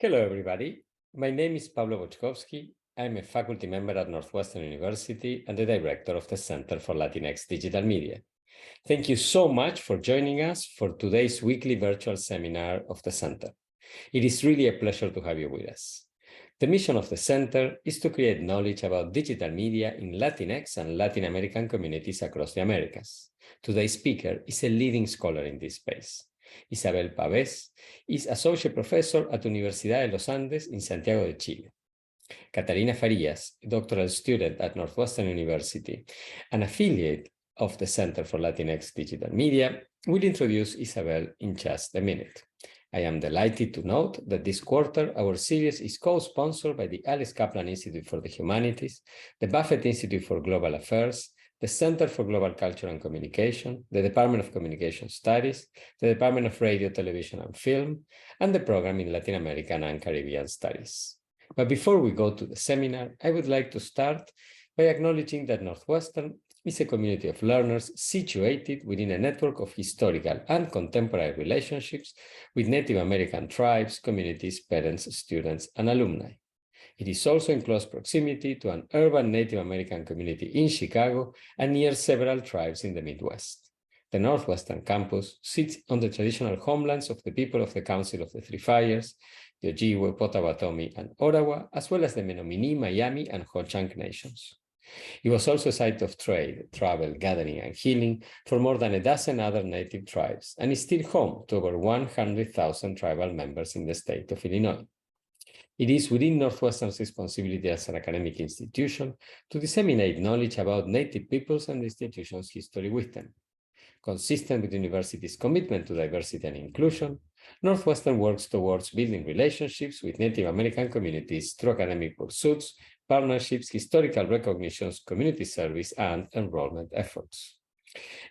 Hello, everybody. My name is Pablo Boczkowski. I'm a faculty member at Northwestern University and the director of the Center for Latinx Digital Media. Thank you so much for joining us for today's weekly virtual seminar of the Center. It is really a pleasure to have you with us. The mission of the Center is to create knowledge about digital media in Latinx and Latin American communities across the Americas. Today's speaker is a leading scholar in this space. Isabel Pavez is Associate Professor at Universidad de los Andes in Santiago de Chile. Catalina Farías, a doctoral student at Northwestern University, an affiliate of the Center for Latinx Digital Media, will introduce Isabel in just a minute. I am delighted to note that this quarter, our series is co-sponsored by the Alice Kaplan Institute for the Humanities, the Buffett Institute for Global Affairs, the Center for Global Culture and Communication, the Department of Communication Studies, the Department of Radio, Television, and Film, and the Program in Latin American and Caribbean Studies. But before we go to the seminar, I would like to start by acknowledging that Northwestern is a community of learners situated within a network of historical and contemporary relationships with Native American tribes, communities, parents, students, and alumni. It is also in close proximity to an urban Native American community in Chicago and near several tribes in the Midwest. The Northwestern campus sits on the traditional homelands of the people of the Council of the Three Fires, the Ojibwe, Potawatomi, and Ottawa, as well as the Menominee, Miami, and Ho-Chunk nations. It was also a site of trade, travel, gathering, and healing for more than a dozen other native tribes, and is still home to over 100,000 tribal members in the state of Illinois. It is within Northwestern's responsibility as an academic institution to disseminate knowledge about Native peoples and the institution's history with them. Consistent with the university's commitment to diversity and inclusion, Northwestern works towards building relationships with Native American communities through academic pursuits, partnerships, historical recognitions, community service, and enrollment efforts.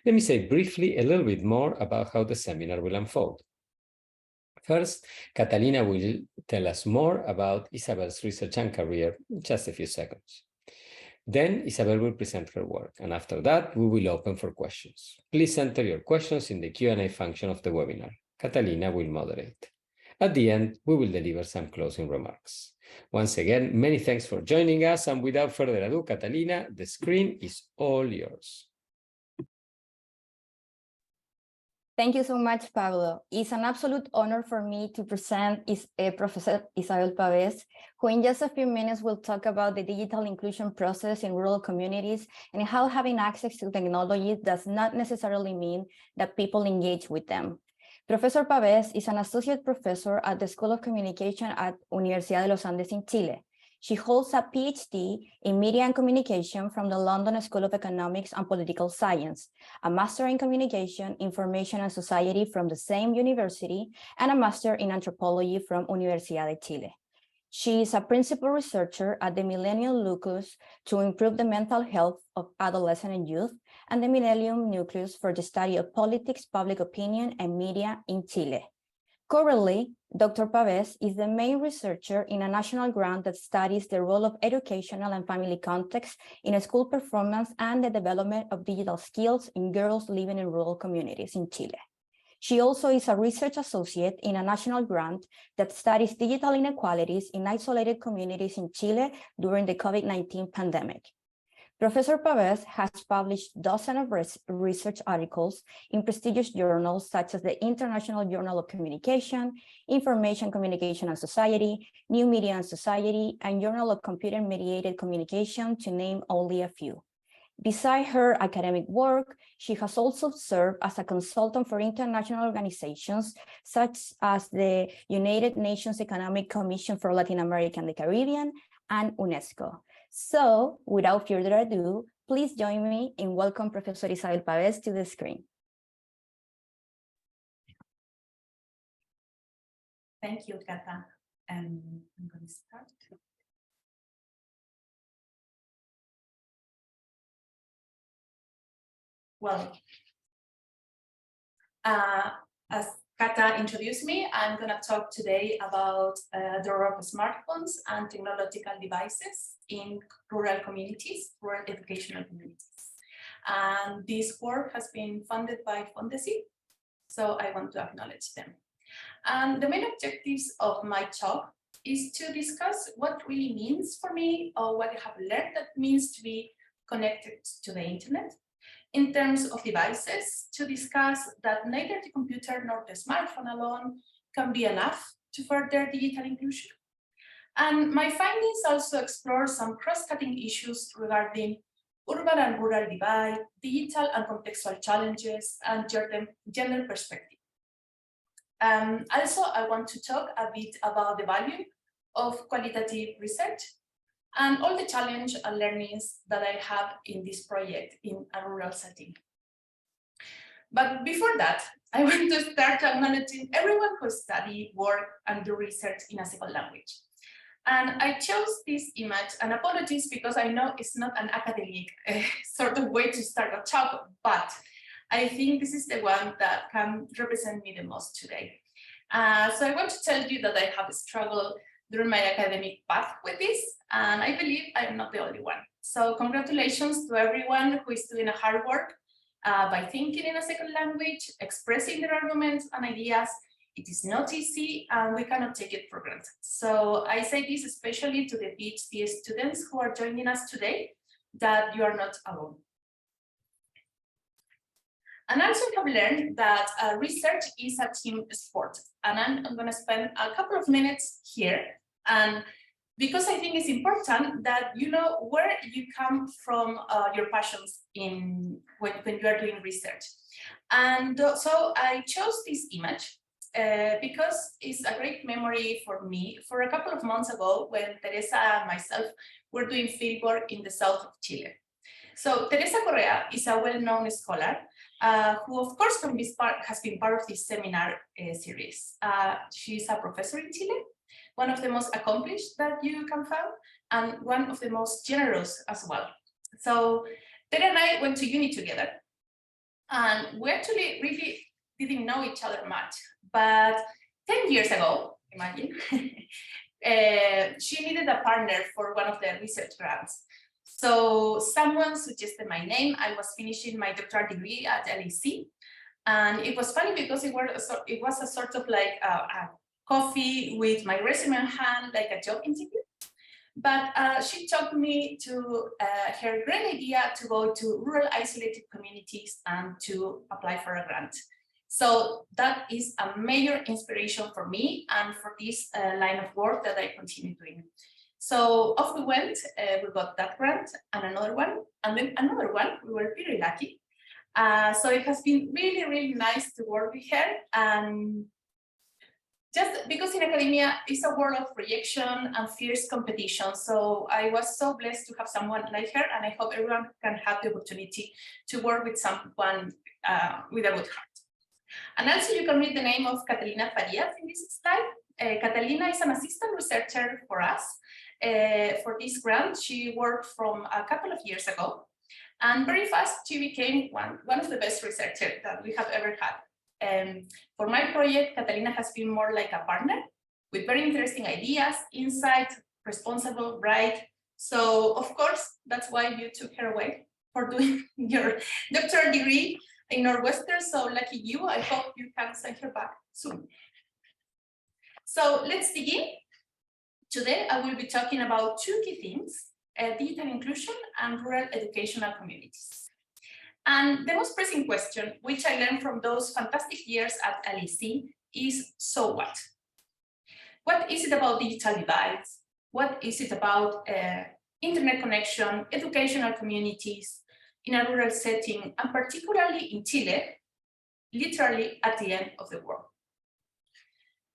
Let me say briefly a little bit more about how the seminar will unfold. First, Catalina will tell us more about Isabel's research and career in just a few seconds. Then Isabel will present her work, and after that, we will open for questions. Please enter your questions in the Q&A function of the webinar. Catalina will moderate. At the end, we will deliver some closing remarks. Once again, many thanks for joining us, and without further ado, Catalina, the screen is all yours. Thank you so much, Pablo. It's an absolute honor for me to present Professor Isabel Pavez, who in just a few minutes will talk about the digital inclusion process in rural communities and how having access to technology does not necessarily mean that people engage with them. Professor Pavez is an associate professor at the School of Communication at Universidad de los Andes in Chile. She holds a PhD in Media and Communication from the London School of Economics and Political Science, a Master in Communication, Information and Society from the same university, and a Master in Anthropology from Universidad de Chile. She is a principal researcher at the Millennium Locus to improve the mental health of adolescent and youth, and the Millennium Nucleus for the study of politics, public opinion, and media in Chile. Currently, Dr. Pavez is the main researcher in a national grant that studies the role of educational and family context in school performance and the development of digital skills in girls living in rural communities in Chile. She also is a research associate in a national grant that studies digital inequalities in isolated communities in Chile during the COVID-19 pandemic. Professor Pavez has published dozens of research articles in prestigious journals such as the International Journal of Communication, Information, Communication and Society, New Media and Society, and Journal of Computer-Mediated Communication, to name only a few. Beside her academic work, she has also served as a consultant for international organizations such as the United Nations Economic Commission for Latin America and the Caribbean and UNESCO. So, without further ado, please join me in welcome Professor Isabel Pavez to the screen. Thank you, Cata. I'm going to start. Well, as Cata introduced me, I'm going to talk today about the role of smartphones and technological devices in rural communities, rural educational communities. And this work has been funded by Fondesit, so I want to acknowledge them. And the main objectives of my talk is to discuss what really means for me, or what I have learned that means to be connected to the internet. In terms of devices, to discuss that neither the computer nor the smartphone alone can be enough to further digital inclusion. And my findings also explore some cross-cutting issues regarding urban and rural divide, digital and contextual challenges, and gender perspective. Also, I want to talk a bit about the value of qualitative research and all the challenge and learnings that I have in this project in a rural setting. But before that, I want to start acknowledging everyone who study, work, and do research in a second language. And I chose this image, and apologies because I know it's not an academic sort of way to start a talk, but I think this is the one that can represent me the most today. So I want to tell you that I have struggled during my academic path with this, and I believe I'm not the only one. So congratulations to everyone who is doing a hard work by thinking in a second language, expressing their arguments and ideas. It is not easy, and we cannot take it for granted. So I say this especially to the PhD students who are joining us today, that you are not alone. And also have learned that research is a team sport. And I'm going to spend a couple of minutes here. And because I think it's important that you know where you come from your passions when you are doing research. And so I chose this image because it's a great memory for me. For a couple of months ago, when Teresa and myself were doing fieldwork in the south of Chile. So Teresa Correa is a well-known scholar who, of course, has been part of this seminar series. She's a professor in Chile, one of the most accomplished that you can find, and one of the most generous as well. So Tere and I went to uni together, and we actually really didn't know each other much. But 10 years ago, imagine, she needed a partner for one of the research grants. So someone suggested my name. I was finishing my doctoral degree at LAC. And it was funny because it was a sort of like a coffee with my resume in hand, like a job interview. But she took me to her great idea to go to rural isolated communities and to apply for a grant. So that is a major inspiration for me and for this line of work that I continue doing. So off we went, we got that grant and another one, and then another one. We were very lucky. So it has been really, really nice to work with her. And just because in academia, it's a world of rejection and fierce competition. So I was so blessed to have someone like her, and I hope everyone can have the opportunity to work with someone with a good heart. And also you can read the name of Catalina Farias in this slide. Catalina is an assistant researcher for us. For this grant, she worked from a couple of years ago, and very fast she became one of the best researchers that we have ever had. For my project, Catalina has been more like a partner with very interesting ideas, insight, responsible, bright. So of course, that's why you took her away for doing your doctoral degree in Northwestern. So lucky you, I hope you can send her back soon. So let's begin. Today, I will be talking about two key themes, digital inclusion and rural educational communities. And the most pressing question, which I learned from those fantastic years at LAC, is so what? What is it about digital divides? What is it about internet connection, educational communities in a rural setting, and particularly in Chile, literally at the end of the world?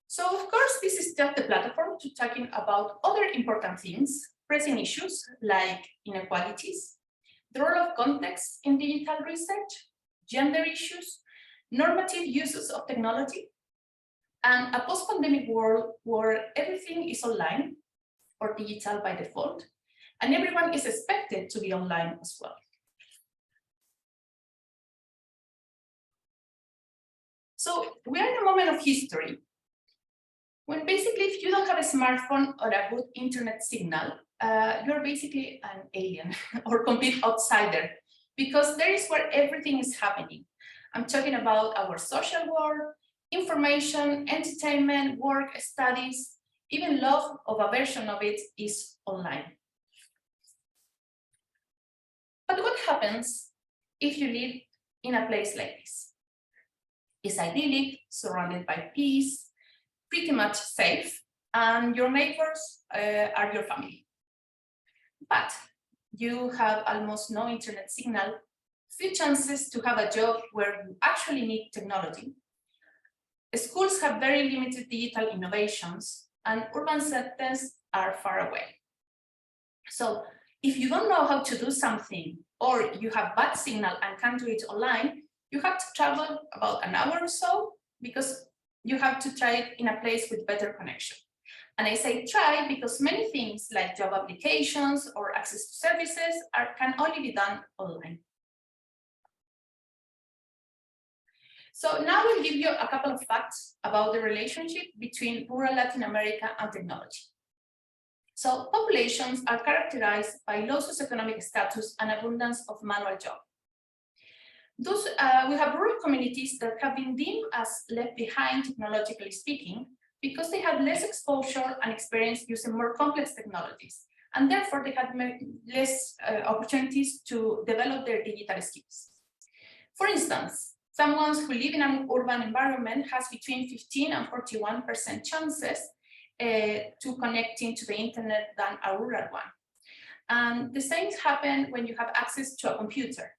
So of course, this is just the platform to talking about other important things, pressing issues like inequalities, the role of context in digital research, gender issues, normative uses of technology, and a post-pandemic world where everything is online or digital by default, and everyone is expected to be online as well. So we are in a moment of history when basically if you don't have a smartphone or a good internet signal, you're basically an alien or complete outsider, because there is where everything is happening. I'm talking about our social world, information, entertainment, work, studies, even love of a version of it is online. But what happens if you live in a place like this? It's idyllic, surrounded by peace, pretty much safe, and your neighbors are your family. But you have almost no internet signal, few chances to have a job where you actually need technology. Schools have very limited digital innovations, and urban settings are far away. So if you don't know how to do something, or you have bad signal and can't do it online, you have to travel about an hour or so, because you have to try it in a place with better connection. And I say try because many things like job applications or access to services can only be done online. So now we'll give you a couple of facts about the relationship between rural Latin America and technology. So populations are characterized by low socioeconomic status and abundance of manual jobs. We have rural communities that have been deemed as left behind, technologically speaking, because they had less exposure and experience using more complex technologies, and therefore they had less opportunities to develop their digital skills. For instance, someone who lives in an urban environment has between 15 and 41% chances to connecting to the internet than a rural one. And the same happens when you have access to a computer.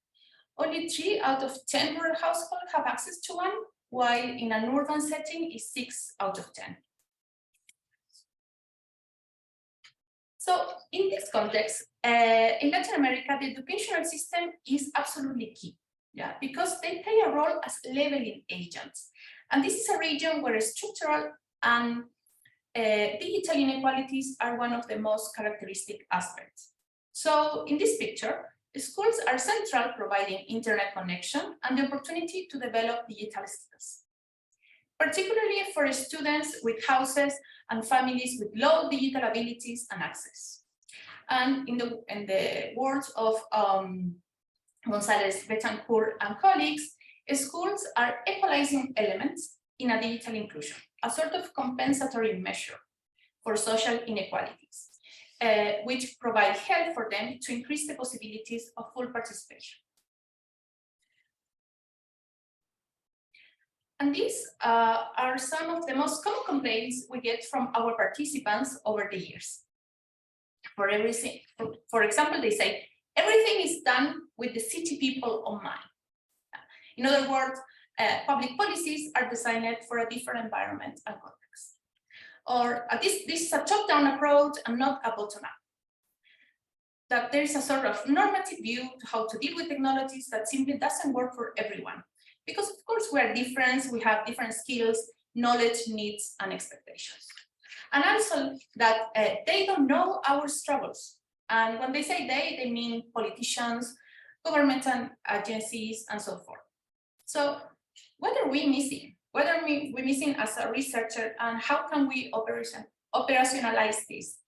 Only 3 out of 10 rural households have access to one, while in an urban setting is 6 out of 10. So in this context, in Latin America, the educational system is absolutely key, because they play a role as leveling agents. And this is a region where structural and digital inequalities are one of the most characteristic aspects. So in this picture, schools are central, providing internet connection and the opportunity to develop digital skills, particularly for students with houses and families with low digital abilities and access. And in the words of González Betancourt and colleagues, schools are equalizing elements in a digital inclusion, a sort of compensatory measure for social inequalities, which provide help for them to increase the possibilities of full participation. And these are some of the most common complaints we get from our participants over the years. For example, they say, everything is done with the city people on mind. In other words, public policies are designed for a different environment and context. Or this is a top-down approach and not a bottom-up. That there is a sort of normative view to how to deal with technologies that simply doesn't work for everyone. Because of course we are different, we have different skills, knowledge, needs, and expectations. And also that they don't know our struggles. And when they say they mean politicians, governmental agencies, and so forth. So what are we missing? What are we missing as a researcher, and how can we operationalize this?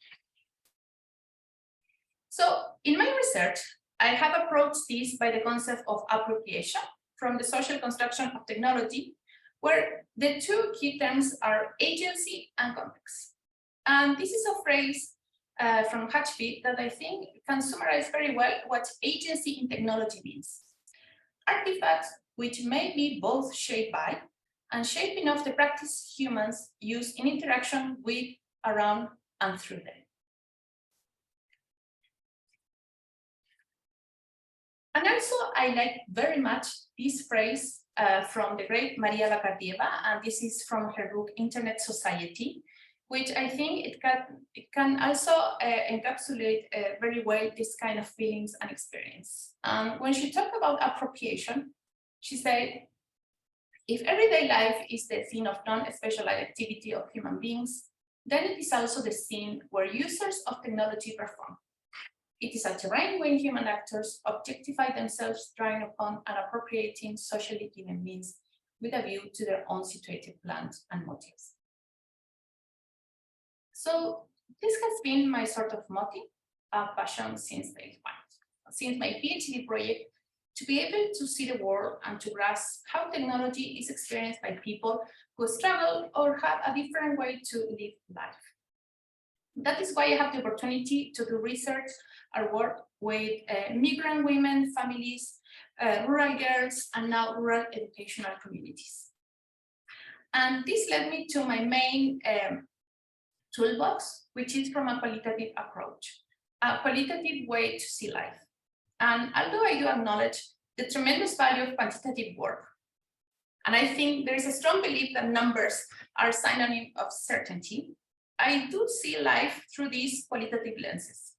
So in my research, I have approached this by the concept of appropriation from the social construction of technology, where the two key terms are agency and context. And this is a phrase from Hatchfield that I think can summarize very well what agency in technology means. Artifacts which may be both shaped by and shaping of the practice humans use in interaction with, around, and through them. And also, I like very much this phrase from the great Maria Vakardieva, and this is from her book Internet Society, which I think it can also encapsulate very well this kind of feelings and experience. When she talked about appropriation, she said, if everyday life is the scene of non-specialized activity of human beings, then it is also the scene where users of technology perform. It is a terrain where human actors objectify themselves, drawing upon and appropriating socially given means with a view to their own situated plans and motives. So this has been my sort of motive, passion since day one, since my PhD project, to be able to see the world and to grasp how technology is experienced by people who struggle or have a different way to live life. That is why I have the opportunity to do research or work with migrant women, families, rural girls, and now rural educational communities. And this led me to my main toolbox, which is from a qualitative approach, a qualitative way to see life. And although I do acknowledge the tremendous value of quantitative work, and I think there is a strong belief that numbers are a synonym of certainty, I do see life through these qualitative lenses.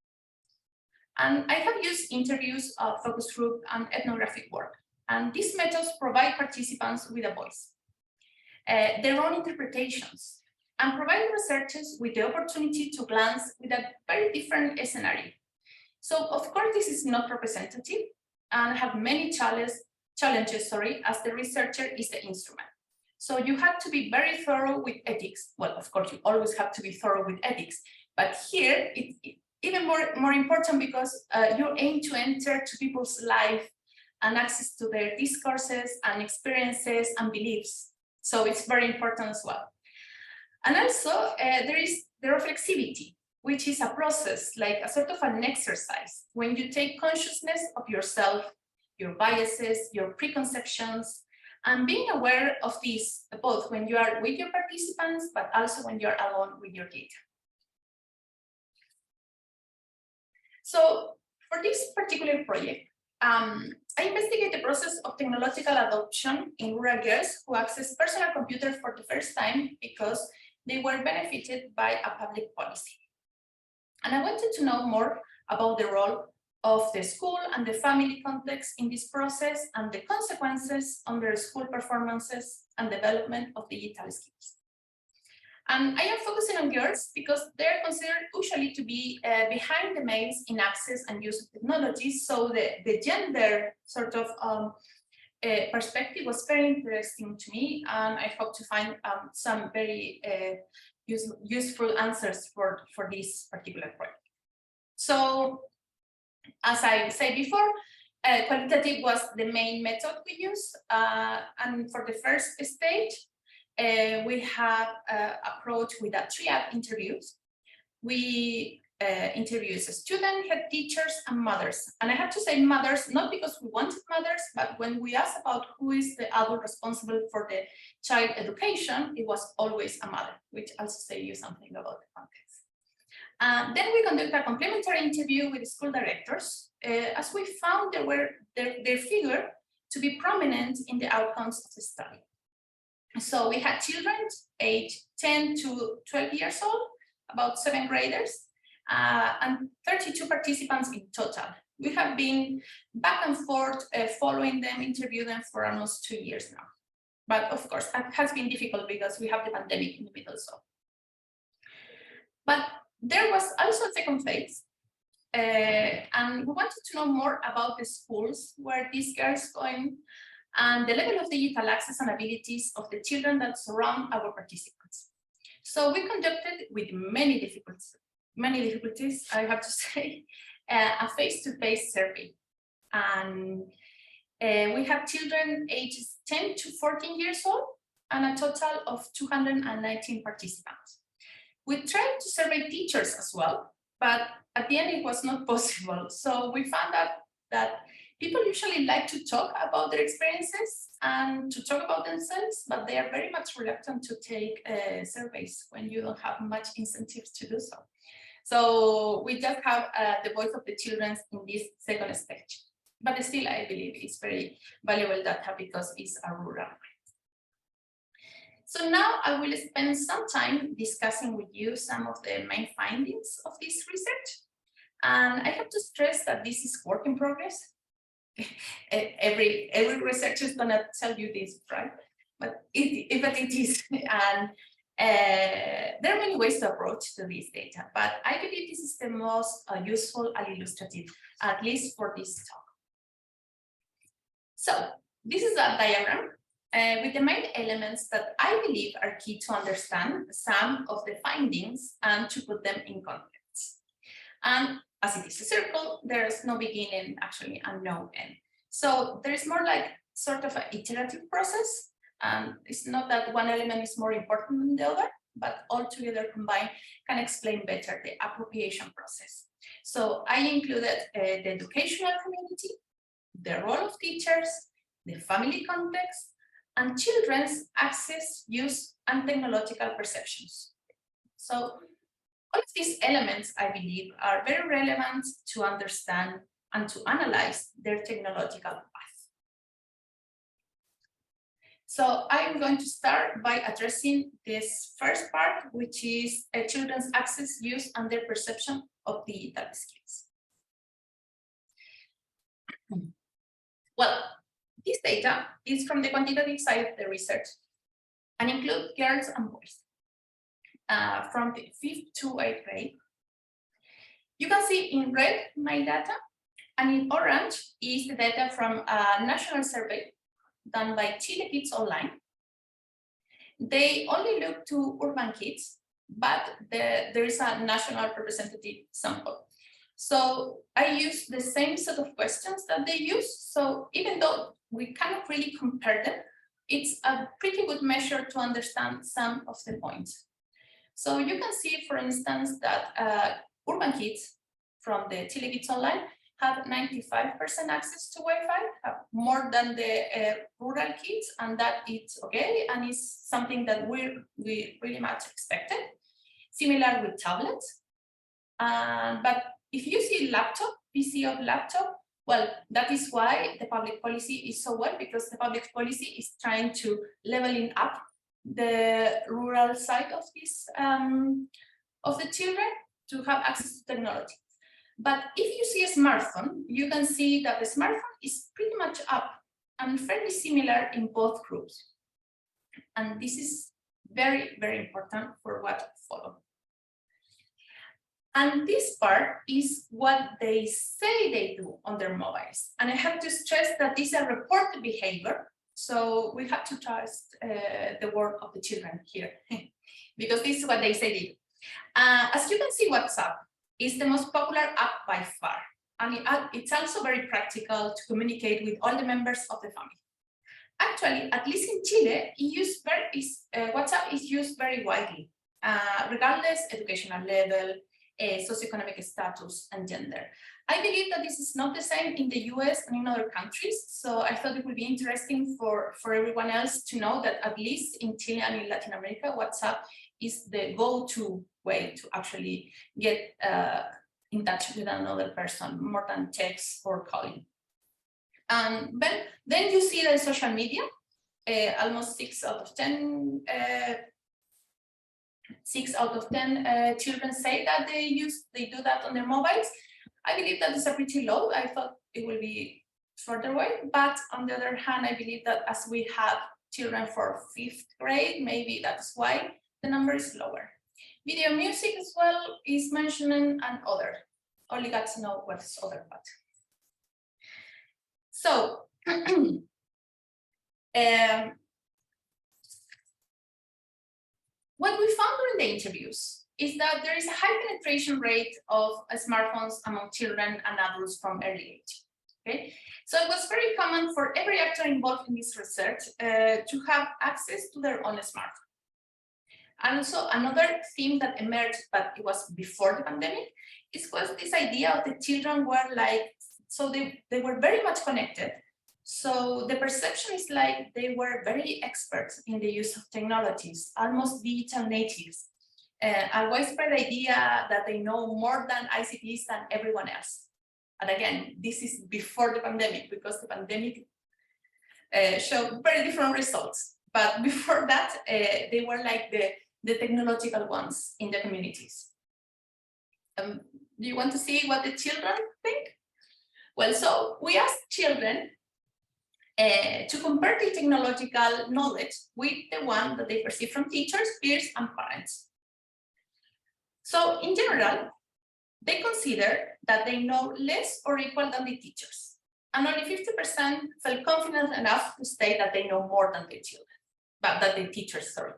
And I have used interviews, focus group, and ethnographic work. And these methods provide participants with a voice, their own interpretations, and provide researchers with the opportunity to glance with a very different scenario. So of course, this is not representative and have many challenges, as the researcher is the instrument. So you have to be very thorough with ethics. Well, of course, you always have to be thorough with ethics, but here it's even more important because you aim to enter to people's life and access to their discourses and experiences and beliefs. So it's very important as well. And also there is the reflexivity, which is a process, like a sort of an exercise, when you take consciousness of yourself, your biases, your preconceptions, and being aware of these, both when you are with your participants, but also when you're alone with your data. So for this particular project, I investigate the process of technological adoption in rural girls who access personal computers for the first time because they were benefited by a public policy. And I wanted to know more about the role of the school and the family context in this process and the consequences on their school performances and development of digital skills. And I am focusing on girls because they're considered usually to be behind the males in access and use of technology. So the gender sort of perspective was very interesting to me, and I hope to find some very useful answers for this particular project. So, as I said before, qualitative was the main method we used, and for the first stage, we have approached with a triad interviews. We interviewed students, head teachers, and mothers. And I have to say mothers, not because we wanted mothers, but when we asked about who is the adult responsible for the child education, it was always a mother, which also say you something about the context. Then we conducted a complementary interview with the school directors, as we found their figure to be prominent in the outcomes of the study. So we had children aged 10 to 12 years old, about 7th graders, and 32 participants in total. We have been back and forth following them, interviewing them for almost 2 years now. But of course, that has been difficult because we have the pandemic in the middle. So, but there was also a second phase, and we wanted to know more about the schools where these girls going and the level of digital access and abilities of the children that surround our participants. So we conducted with many difficulties, I have to say, a face-to-face survey. And we have children ages 10 to 14 years old and a total of 219 participants. We tried to survey teachers as well, but at the end it was not possible. So we found out that people usually like to talk about their experiences and to talk about themselves, but they are very much reluctant to take surveys when you don't have much incentives to do so. So we just have the voice of the children in this second stage. But still, I believe it's very valuable data because it's a rural. So now I will spend some time discussing with you some of the main findings of this research. And I have to stress that this is work in progress. Every researcher is gonna tell you this, right? But it is, and there are many ways to approach to this data, but I believe this is the most useful and illustrative, at least for this talk. So this is a diagram with the main elements that I believe are key to understand some of the findings and to put them in context. And as it is a circle, there's no beginning actually and no end. So there is more like sort of an iterative process And it's not that one element is more important than the other, but all together combined can explain better the appropriation process. So I included the educational community, the role of teachers, the family context, and children's access, use, and technological perceptions. So all of these elements, I believe, are very relevant to understand and to analyze their technological path. So I'm going to start by addressing this first part, which is children's access, use, and their perception of digital skills. Well, this data is from the quantitative side of the research and include girls and boys from the 5th to 8th grade. You can see in red my data, and in orange is the data from a national survey done by Chile Kids Online. They only look to urban kids, but there is a national representative sample. So I use the same set of questions that they use. So even though we cannot really compare them, it's a pretty good measure to understand some of the points. So you can see, for instance, that urban kids from the Chile Kids Online have 95% access to Wi-Fi, more than the rural kids, and that it's okay, and is something that we really much expected. Similar with tablets, but if you see laptop, PC of laptop, well, that is why the public policy is so well, because the public policy is trying to leveling up the rural side of this of the children to have access to technology. But if you see a smartphone, you can see that the smartphone is pretty much up and fairly similar in both groups. And this is very, very important for what follows. And this part is what they say they do on their mobiles. And I have to stress that this is a reported behavior. So we have to trust the work of the children here, because this is what they say they do. As you can see, WhatsApp is the most popular app by far. And it's also very practical to communicate with all the members of the family. Actually, at least in Chile, WhatsApp is used very widely, regardless educational level, socioeconomic status, and gender. I believe that this is not the same in the US and in other countries, so I thought it would be interesting for everyone else to know that at least in Chile and in Latin America, WhatsApp is the go-to way to actually get in touch with another person, more than text or calling. But then you see that social media, almost 6 out of 10 children say that they do that on their mobiles. I believe that is a pretty low. I thought it will be further away, but on the other hand, I believe that as we have children for 5th grade, maybe that's why the number is lower. Video music as well is mentioned, and other. Only got to know what is other part. So what we found during the interviews is that there is a high penetration rate of smartphones among children and adults from early age. Okay, so it was very common for every actor involved in this research to have access to their own smartphone. And also another theme that emerged, but it was before the pandemic, was this idea of the children were like, so they were very much connected. So the perception is like they were very experts in the use of technologies, almost digital natives. A widespread idea that they know more than ICTs than everyone else. And again, this is before the pandemic, because the pandemic showed very different results. But before that, they were like the technological ones in the communities. Do you want to see what the children think? Well, so we asked children to compare the technological knowledge with the one that they perceive from teachers, peers, and parents. So in general, they consider that they know less or equal than the teachers. And only 50% felt confident enough to state that they know more than the children, but that the teachers, sorry.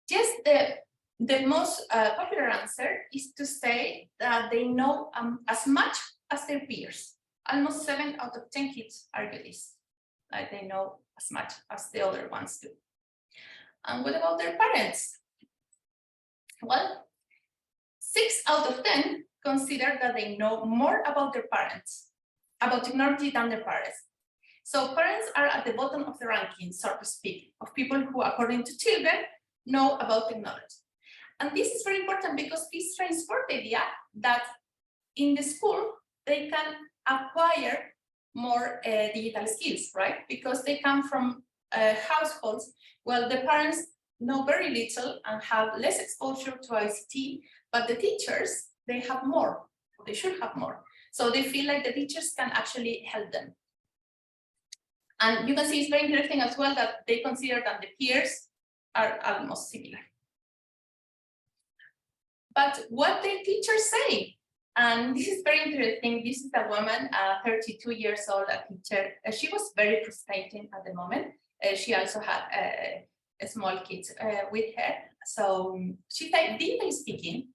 Just the most popular answer is to say that they know as much as their peers. Almost 7 out of 10 kids argue this, like they know as much as the other ones do. And what about their parents? Well, 6 out of 10 consider that they know more about their parents, about technology than their parents. So parents are at the bottom of the ranking, so to speak, of people who, according to children, know about technology. And this is very important because this reinforces the idea that in the school, they can acquire more digital skills, right? Because they come from households, well, the parents know very little and have less exposure to ICT, but the teachers, they have more, they should have more. So they feel like the teachers can actually help them. And you can see it's very interesting as well that they consider that the peers are almost similar. But what the teachers say, and this is very interesting. This is a woman, 32 years old, a teacher. She was very frustrated at the moment. She also had a small kid with her. So she said, digitally speaking,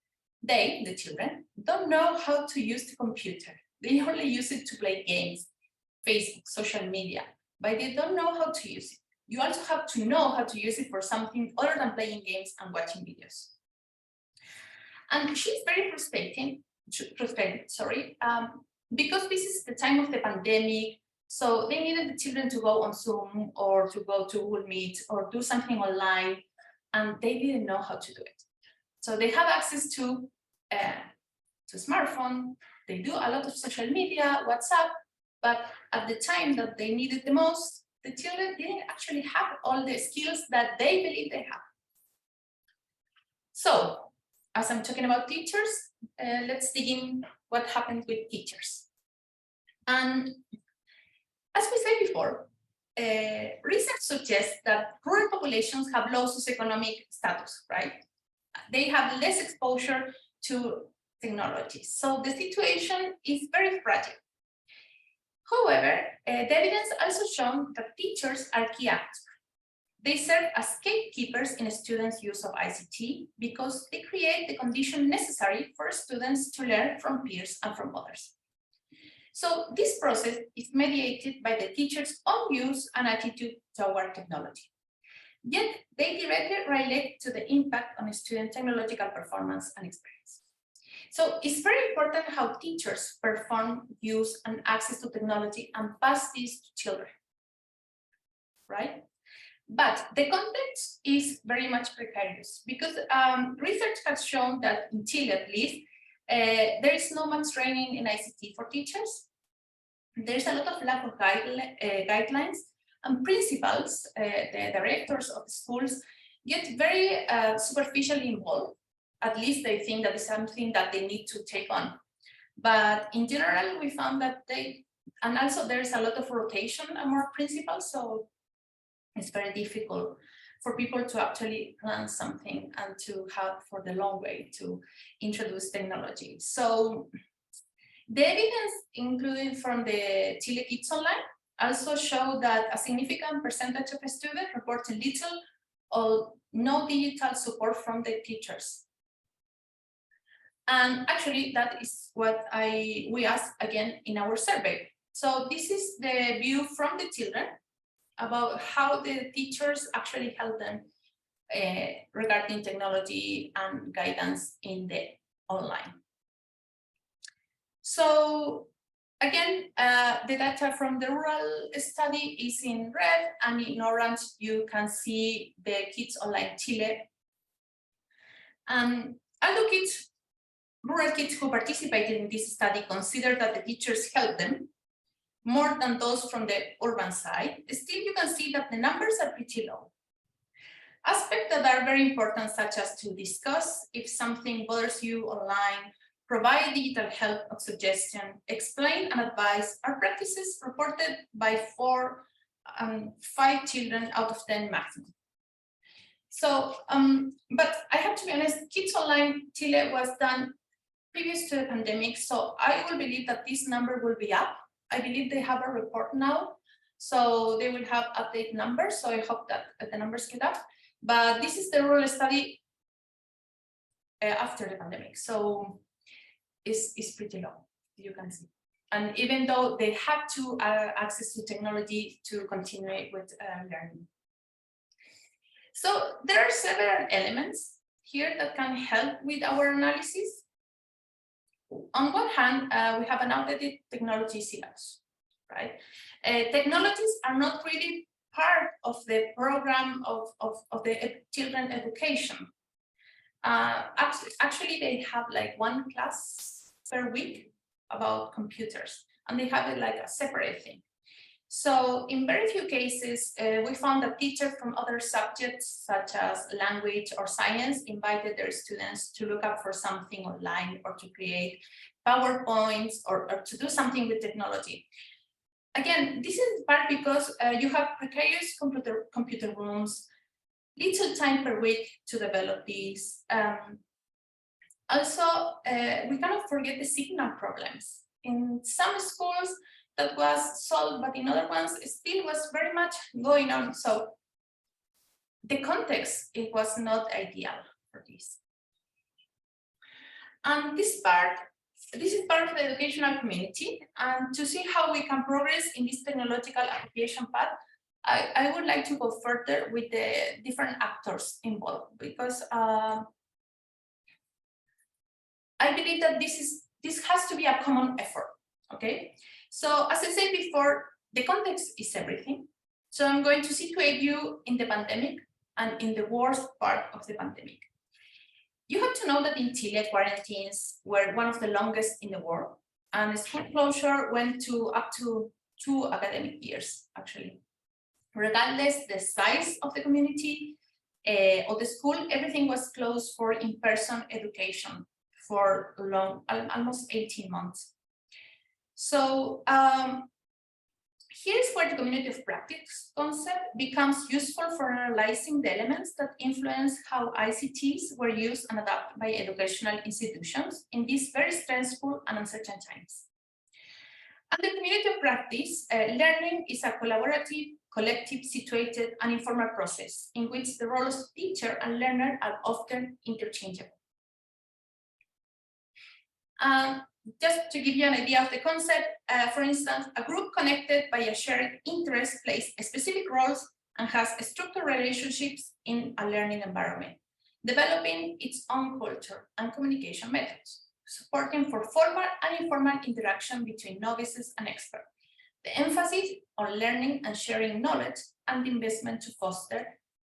they, the children, don't know how to use the computer. They only use it to play games, Facebook, social media, but they don't know how to use it. You also have to know how to use it for something other than playing games and watching videos. And she's very frustrated, because this is the time of the pandemic. So they needed the children to go on Zoom or to go to Google Meet or do something online, and they didn't know how to do it. So they have access to smartphone. They do a lot of social media, WhatsApp, but at the time that they needed the most, the children didn't actually have all the skills that they believe they have. So, as I'm talking about teachers, let's dig in what happened with teachers. And as we said before, research suggests that rural populations have low socioeconomic status, right? They have less exposure to technology. So the situation is very fragile. However, the evidence also shown that teachers are key actors. They serve as gatekeepers in students' use of ICT because they create the condition necessary for students to learn from peers and from others. So this process is mediated by the teacher's own use and attitude toward technology. Yet they directly relate to the impact on student technological performance and experience. So it's very important how teachers perform, use, and access to technology and pass this to children, right? But the context is very much precarious because research has shown that in Chile, at least, there is no much training in ICT for teachers. There's a lot of lack of guidelines, and principals, the directors of the schools, get very superficially involved. At least they think that is something that they need to take on. But in general, we found that and also there's a lot of rotation among principals, so it's very difficult for people to actually plan something and to have for the long way to introduce technology. So the evidence, including from the Chile Kids Online, also show that a significant percentage of students reported little or no digital support from the teachers. And actually, that is what we asked again in our survey. So this is the view from the children about how the teachers actually help them regarding technology and guidance in the online. So again, the data from the rural study is in red, and in orange you can see the Kids Online Chile. Although rural kids who participated in this study consider that the teachers help them more than those from the urban side, still you can see that the numbers are pretty low. Aspects that are very important, such as to discuss if something bothers you online, provide digital help or suggestion, explain and advise, are practices reported by 4 and 5 children out of 10 maximum. So, but I have to be honest, Kids Online Chile was done previous to the pandemic, so I will believe that this number will be up. I believe they have a report now, so they will have update numbers, so I hope that the numbers get up. But this is the rural study after the pandemic, so it's pretty low, you can see. And even though they have to access to technology to continue with learning. So there are several elements here that can help with our analysis. On one hand, we have an outdated technology syllabus, right? Technologies are not really part of the program of the children education. Actually, they have like one class per week about computers, and they have it like a separate thing. So in very few cases, we found that teachers from other subjects, such as language or science, invited their students to look up for something online or to create PowerPoints or to do something with technology. Again, this is part because you have precarious computer rooms, little time per week to develop these. Also, we cannot forget the signal problems. In some schools, that was solved, but in other ones, it still was very much going on. So the context, it was not ideal for this. And this is part of the educational community. And to see how we can progress in this technological application path, I would like to go further with the different actors involved, because I believe that this has to be a common effort, okay? So as I said before, the context is everything. So I'm going to situate you in the pandemic and in the worst part of the pandemic. You have to know that in Chile, quarantines were one of the longest in the world, and school closure went to up to 2 academic years, actually. Regardless the size of the community or the school, everything was closed for in-person education for almost 18 months. So here's where the community of practice concept becomes useful for analyzing the elements that influence how ICTs were used and adopted by educational institutions in these very stressful and uncertain times. And the community of practice, learning is a collaborative, collective, situated, and informal process in which the roles of teacher and learner are often interchangeable. Just to give you an idea of the concept, for instance, a group connected by a shared interest plays specific roles and has structured relationships in a learning environment, developing its own culture and communication methods, supporting for formal and informal interaction between novices and experts. The emphasis on learning and sharing knowledge and the investment to foster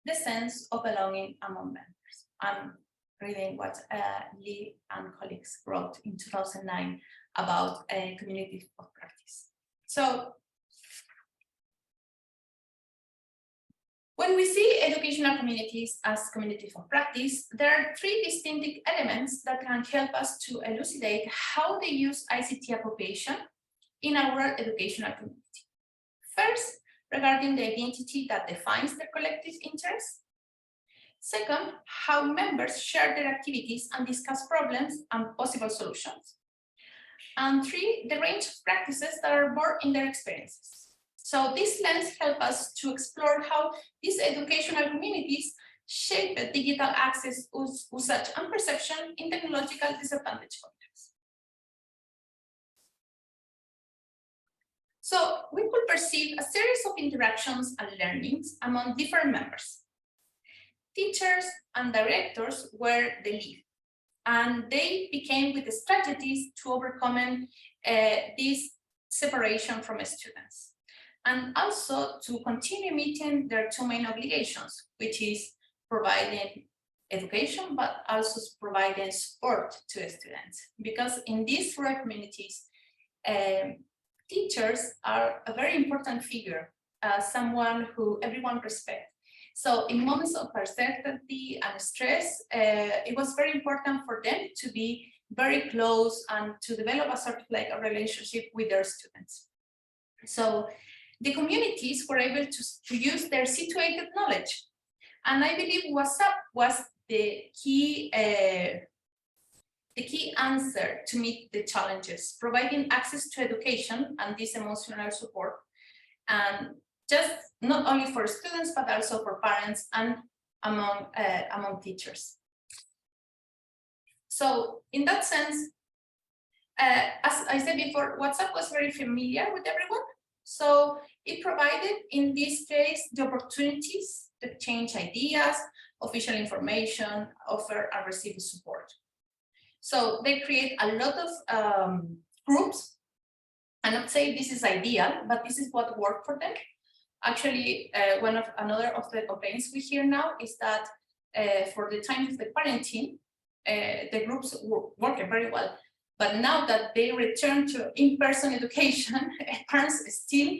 the sense of belonging among members. I'm reading what Lee and colleagues wrote in 2009 about a community of practice. So when we see educational communities as communities of practice, there are 3 distinctive elements that can help us to elucidate how they use ICT appropriation in our educational community. First, regarding the identity that defines their collective interests. Second, how members share their activities and discuss problems and possible solutions. And 3, the range of practices that are born in their experiences. So this lens helps us to explore how these educational communities shape digital access, usage, and perception in technological disadvantaged contexts. So we could perceive a series of interactions and learnings among different members. Teachers and directors were the lead, and they became with the strategies to overcome this separation from students, and also to continue meeting their 2 main obligations, which is providing education, but also providing support to students. Because in these rural communities, teachers are a very important figure, someone who everyone respects. So in moments of uncertainty and stress, it was very important for them to be very close and to develop a sort of like a relationship with their students. So the communities were able to use their situated knowledge. And I believe WhatsApp was the key answer to meet the challenges, providing access to education and this emotional support, and just not only for students, but also for parents and among teachers. So in that sense, as I said before, WhatsApp was very familiar with everyone. So it provided, in this case, the opportunities to exchange ideas, official information, offer and receive support. So they create a lot of groups. I'm not saying this is ideal, but this is what worked for them. Actually, another of the complaints we hear now is that for the time of the quarantine, the groups were working very well. But now that they return to in-person education, parents still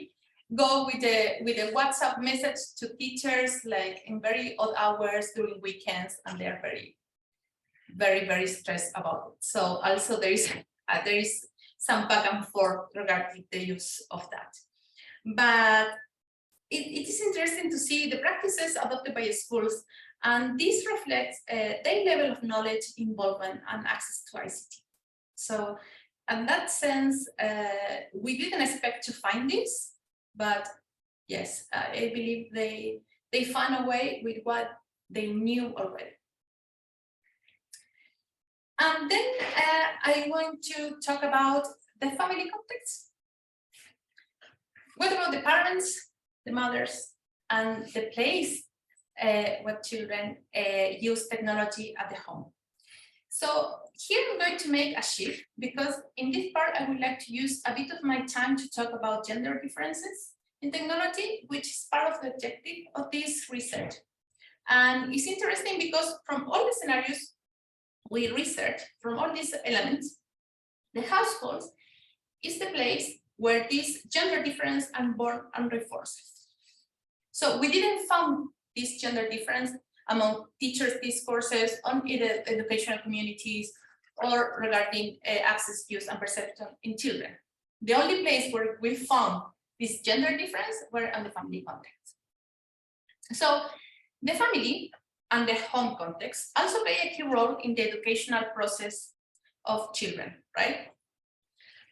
go with a WhatsApp message to teachers, like in very odd hours during weekends, and they're very stressed about it. So also there is some back and forth regarding the use of that. But it is interesting to see the practices adopted by schools, and this reflects their level of knowledge, involvement, and access to ICT. So in that sense, we didn't expect to find this, but yes, I believe they found a way with what they knew already. And then I want to talk about the family context. What about the parents, the mothers, and the place where children use technology at the home? So here I'm going to make a shift, because in this part I would like to use a bit of my time to talk about gender differences in technology, which is part of the objective of this research. And it's interesting because from all the scenarios we research, from all these elements, the households is the place where this gender difference are born and reinforced. So we didn't find this gender difference among teachers' discourses on educational communities or regarding access, use, and perception in children. The only place where we found this gender difference were in the family context. So the family and the home context also play a key role in the educational process of children, right?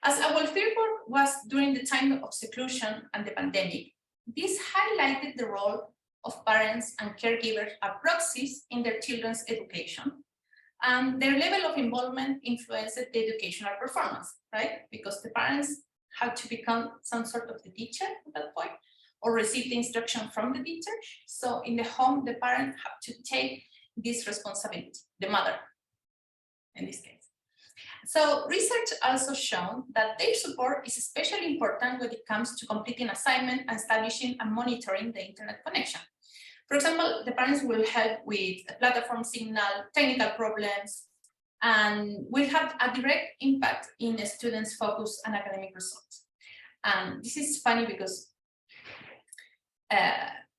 As our fieldwork was during the time of seclusion and the pandemic, this highlighted the role of parents and caregivers as proxies in their children's education, and their level of involvement influenced the educational performance, right? Because the parents had to become some sort of the teacher at that point, or receive the instruction from the teacher. So in the home, the parent had to take this responsibility, the mother, in this case. So research also shown that their support is especially important when it comes to completing assignment and establishing and monitoring the internet connection. For example, the parents will help with a platform signal, technical problems, and will have a direct impact in the students' focus and academic results. And this is funny because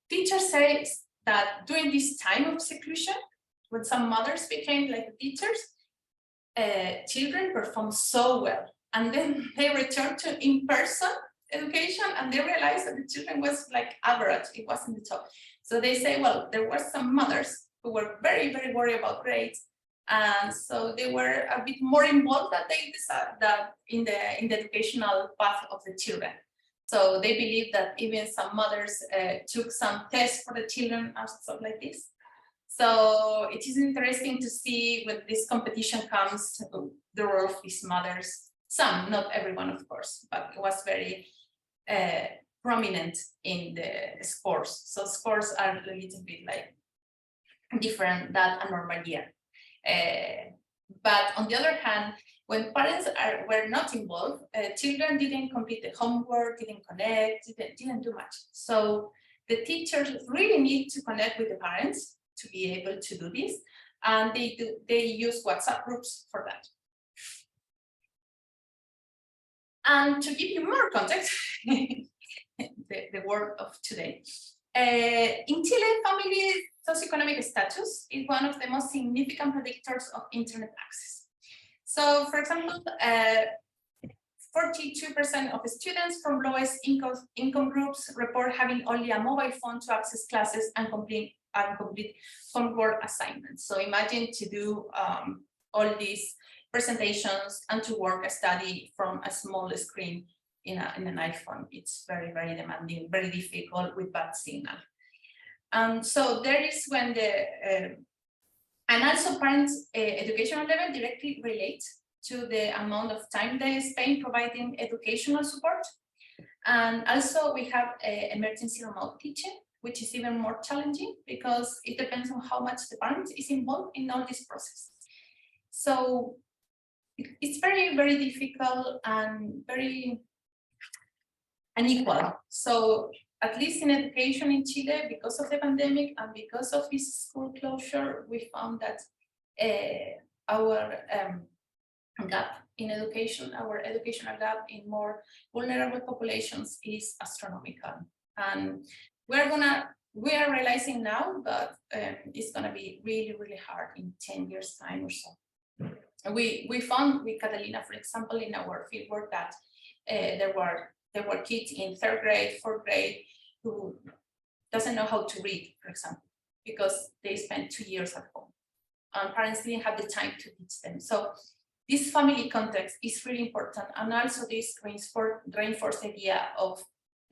teachers say that during this time of seclusion, when some mothers became like the teachers, children perform so well, and then they return to in-person education and they realized that the children was like average, it wasn't the top. So they say, well, there were some mothers who were very worried about grades, and so they were a bit more involved that they decided that in the educational path of the children. So they believe that even some mothers took some tests for the children and stuff like this. So it is interesting to see when this competition comes, the role of these mothers. Some, not everyone, of course, but it was very prominent in the scores. So scores are a little bit like different than a normal year. But on the other hand, when parents were not involved, children didn't complete the homework, didn't connect, didn't do much. So the teachers really need to connect with the parents to be able to do this, and they use WhatsApp groups for that. And to give you more context, the word of today, in Chile, family socioeconomic status is one of the most significant predictors of internet access. So, for example, 42% of students from lowest income groups report having only a mobile phone to access classes and complete homework assignments. So imagine to do all these presentations and to work a study from a small screen in an iPhone. It's very demanding, very difficult with bad signal. So there is when and also parents' educational level directly relates to the amount of time they spend providing educational support. And also we have emergency remote teaching, which is even more challenging because it depends on how much the parent is involved in all this process. So it's very, very difficult and very unequal. So at least in education in Chile, because of the pandemic and because of this school closure, we found that our gap in education, our educational gap in more vulnerable populations is astronomical. And we are realizing now that it's gonna be really, really hard in 10 years time or so. We found with Catalina, for example, in our fieldwork that there were kids in 3rd grade, 4th grade who doesn't know how to read, for example, because they spent 2 years at home and parents didn't have the time to teach them. So this family context is really important, and also this reinforced idea of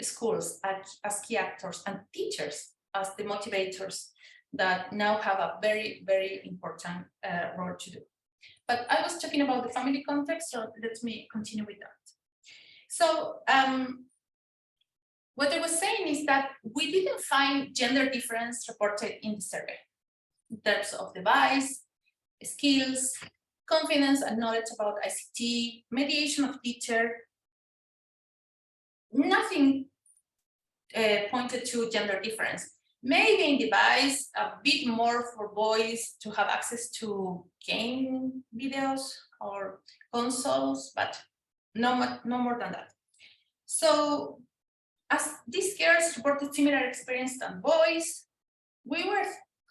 schools as key actors and teachers as the motivators that now have a very, very important role to do. But I was talking about the family context, so let me continue with that. So what I was saying is that we didn't find gender difference reported in the survey in terms of device, skills, confidence and knowledge about ICT, mediation of teacher. Nothing pointed to gender difference. Maybe in device, a bit more for boys to have access to game videos or consoles, but no more than that. So as these girls reported similar experience than boys, we were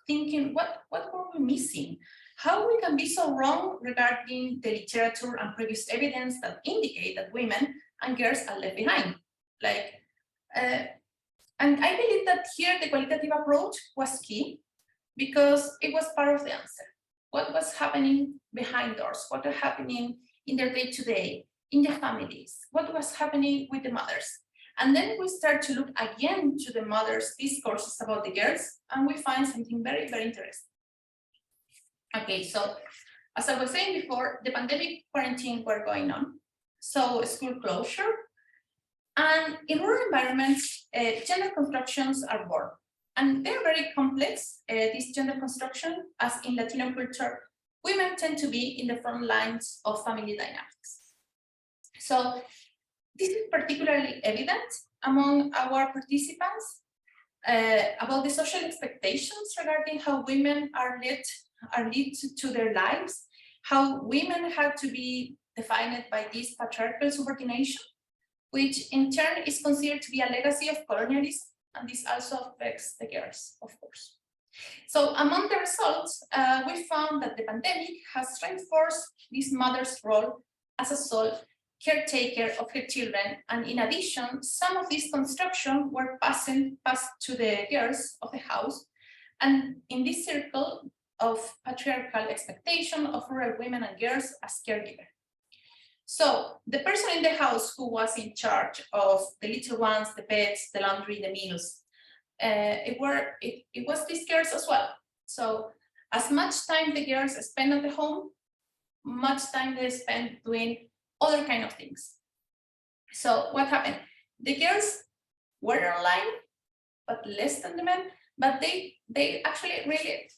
thinking, what were we missing? How we can be so wrong regarding the literature and previous evidence that indicate that women and girls are left behind? And I believe that here the qualitative approach was key because it was part of the answer. What was happening behind doors? What was happening in their day-to-day, in their families? What was happening with the mothers? And then we start to look again to the mothers' discourses about the girls, and we find something very, very interesting. Okay, so as I was saying before, the pandemic quarantine were going on, so school closure. And in rural environments, gender constructions are born. And they're very complex, this gender construction, as in Latino culture, women tend to be in the front lines of family dynamics. So this is particularly evident among our participants about the social expectations regarding how women are led to their lives, how women have to be defined by this patriarchal subordination, which in turn is considered to be a legacy of colonialism, and this also affects the girls, of course. So among the results, we found that the pandemic has reinforced this mother's role as a sole caretaker of her children, and in addition, some of these constructions were passed to the girls of the house, and in this circle of patriarchal expectation of rural women and girls as caregivers. So the person in the house who was in charge of the little ones, the pets, the laundry, the meals, it was these girls as well. So as much time the girls spend at the home, much time they spend doing other kind of things. So what happened? The girls were online, but less than the men, but they actually really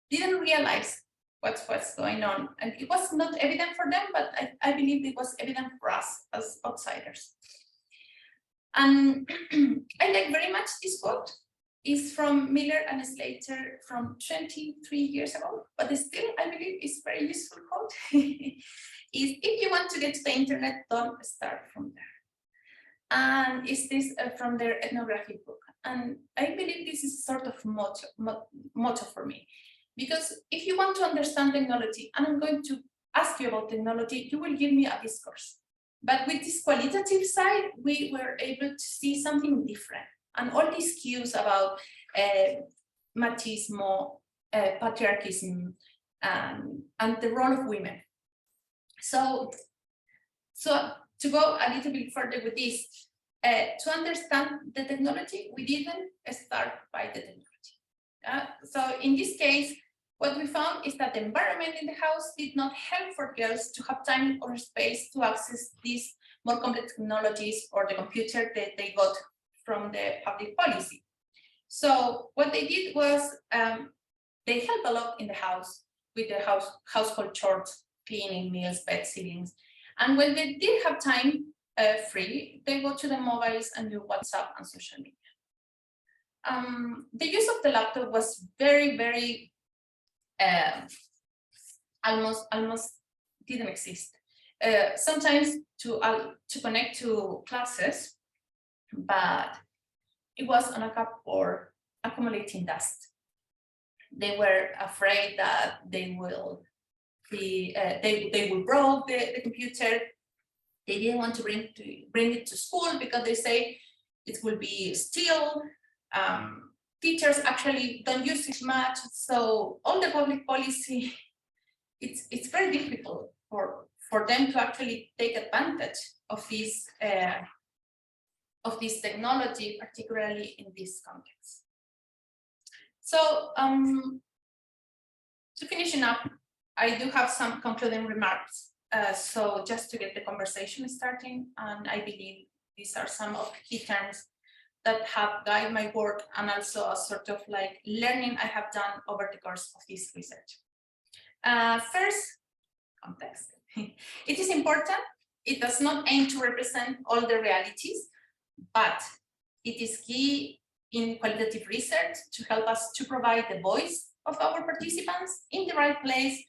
didn't realize what's going on. And it was not evident for them, but I believe it was evident for us as outsiders. And I like very much this quote. It's from Miller and Slater from 23 years ago, but still I believe it's a very useful quote. Is if you want to get to the internet, don't start from there. And is this from their ethnographic book. And I believe this is sort of motto for me. Because if you want to understand technology, and I'm going to ask you about technology, you will give me a discourse. But with this qualitative side, we were able to see something different. And all these cues about machismo, patriarchism, and the role of women. So to go a little bit further with this, to understand the technology, we didn't start by the technology. So in this case, what we found is that the environment in the house did not help for girls to have time or space to access these more complex technologies or the computer that they got from the public policy. So what they did was they helped a lot in the house with the household chores, cleaning, meals, bed sittings. And when they did have time free, they go to the mobiles and do WhatsApp and social media. The use of the laptop was very, very almost didn't exist. Sometimes to connect to classes, but it was on a cup or accumulating dust. They were afraid that they will be they will broke the computer. They didn't want to bring it to school because they say it will be still. Teachers actually don't use it much, so all the public policy, it's very difficult for them to actually take advantage of this technology, particularly in this context. So to finishing up, I do have some concluding remarks. So just to get the conversation starting, and I believe these are some of the key terms that have guided my work and also a sort of like learning I have done over the course of this research. First, context. It is important. It does not aim to represent all the realities, but it is key in qualitative research to help us to provide the voice of our participants in the right place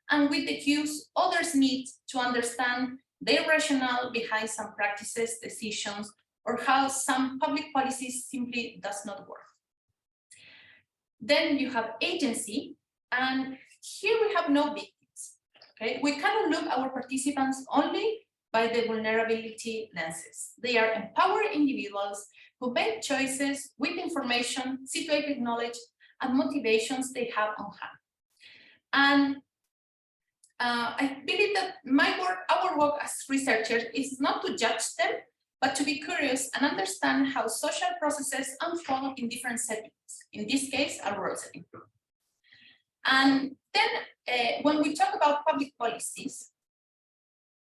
and with the cues others need to understand their rationale behind some practices, decisions, or how some public policies simply does not work. Then you have agency, and here we have no victims. Okay, we cannot look our participants only by the vulnerability lenses. They are empowered individuals who make choices with information, situated knowledge, and motivations they have on hand. And I believe that my work, our work as researchers, is not to judge them, but to be curious and understand how social processes unfold in different settings, in this case, a rural setting. And then when we talk about public policies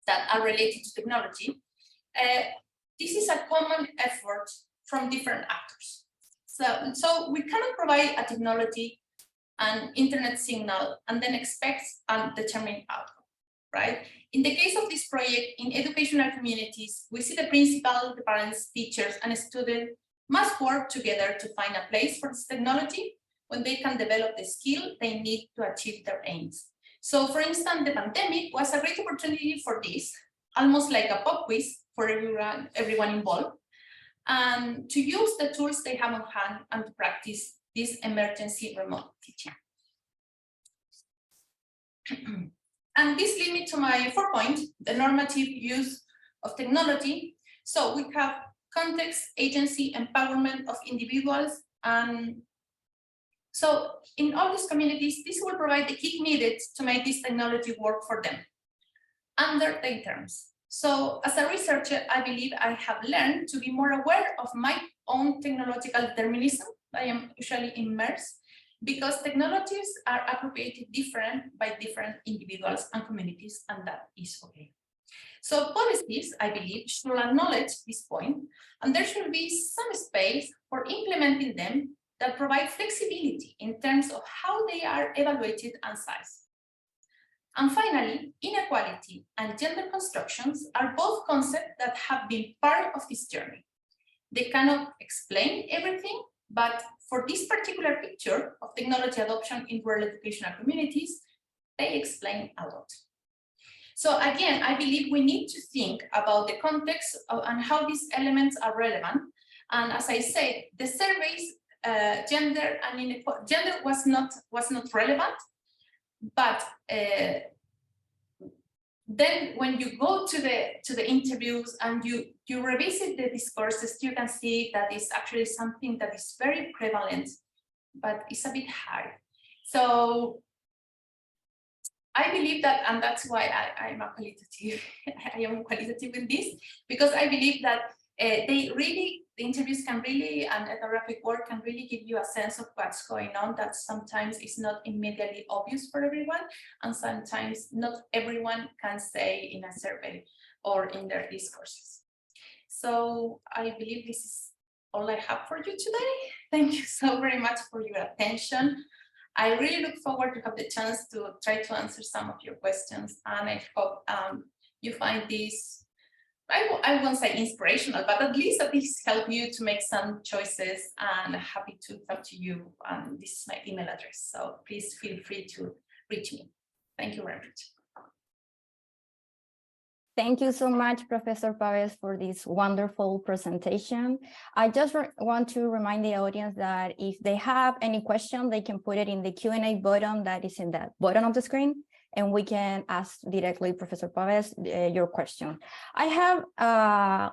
that are related to technology, this is a common effort from different actors. So we cannot provide a technology, an internet signal, and then expect a determined outcome, right? In the case of this project, in educational communities, we see the principal, the parents, teachers, and students must work together to find a place for this technology when they can develop the skill they need to achieve their aims. So for instance, the pandemic was a great opportunity for this, almost like a pop quiz for everyone involved, and to use the tools they have on hand and to practice this emergency remote teaching. And this leads me to my fourth point, the normative use of technology. So we have context, agency, empowerment of individuals. And so in all these communities, this will provide the key needed to make this technology work for them under their terms. So as a researcher, I believe I have learned to be more aware of my own technological determinism. I am usually immersed because technologies are appropriated different by different individuals and communities, and that is okay. So policies, I believe, should acknowledge this point, and there should be some space for implementing them that provide flexibility in terms of how they are evaluated and sized. And finally, inequality and gender constructions are both concepts that have been part of this journey. They cannot explain everything, but for this particular picture of technology adoption in rural educational communities, they explain a lot. So again, I believe we need to think about the context and how these elements are relevant. And as I said, the surveys, gender and inequality, gender was not relevant, but then when you go to the interviews and you revisit the discourses, you can see that it's actually something that is very prevalent, but it's a bit hard. So I believe that, and that's why I'm a qualitative, I am qualitative in this, because I believe that the interviews can really, and ethnographic work can really give you a sense of what's going on that sometimes is not immediately obvious for everyone, and sometimes not everyone can say in a survey or in their discourses. So I believe this is all I have for you today. Thank you so very much for your attention. I really look forward to have the chance to try to answer some of your questions, and I hope you find this, I won't say inspirational, but at least help you to make some choices, and happy to talk to you. This is my email address, so please feel free to reach me. Thank you very much. Thank you so much, Professor Pavez, for this wonderful presentation. I just want to remind the audience that if they have any question, they can put it in the Q&A button that is in the bottom of the screen, and we can ask directly Professor Pavez your question. I have I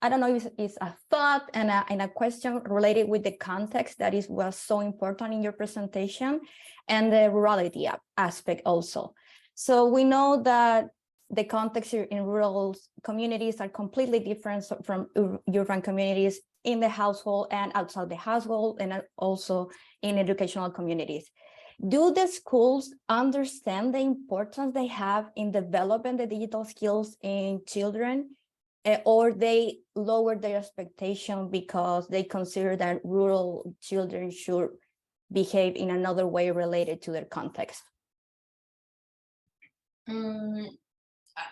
don't know if it's a thought and a question related with the context that was so important in your presentation, and the rurality aspect also. So we know that the context in rural communities are completely different from urban communities in the household and outside the household, and also in educational communities. Do the schools understand the importance they have in developing the digital skills in children, or they lower their expectation because they consider that rural children should behave in another way related to their context?